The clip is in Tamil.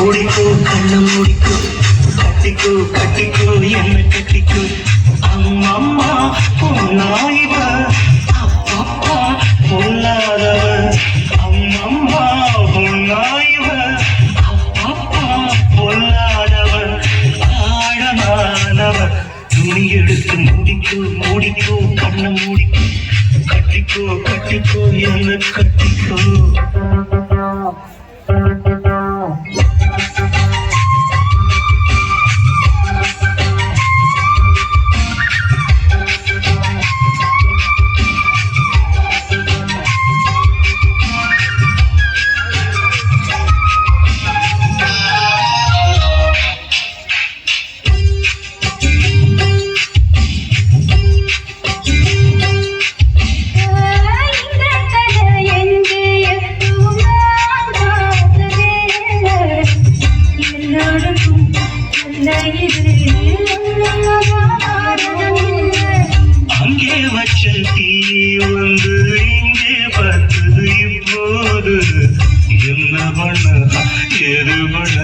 மூடிக்கோ கண்ண மூடிக்கோ கட்டிக்கோ கட்டிக்கோ என்ன கட்டிக்கோ அம்மம்மா பொன்னாயிவ அப்பப்பா பொல்லாதவ அம்மம்மா பொன்னாயிவ அப்பப்பா பொல்லாதவ ஆழமானவ துணி எடுத்து மூடிக்கோ மூடிக்கோ கண்ண மூடிக்கோ கட்டிக்கோ கட்டிக்கோ என்ன கட்டிக்கோ அங்கே வச்ச தீ வந்து இங்கே பார்த்தது இப்போது என்ன பண்ண எது பண்ண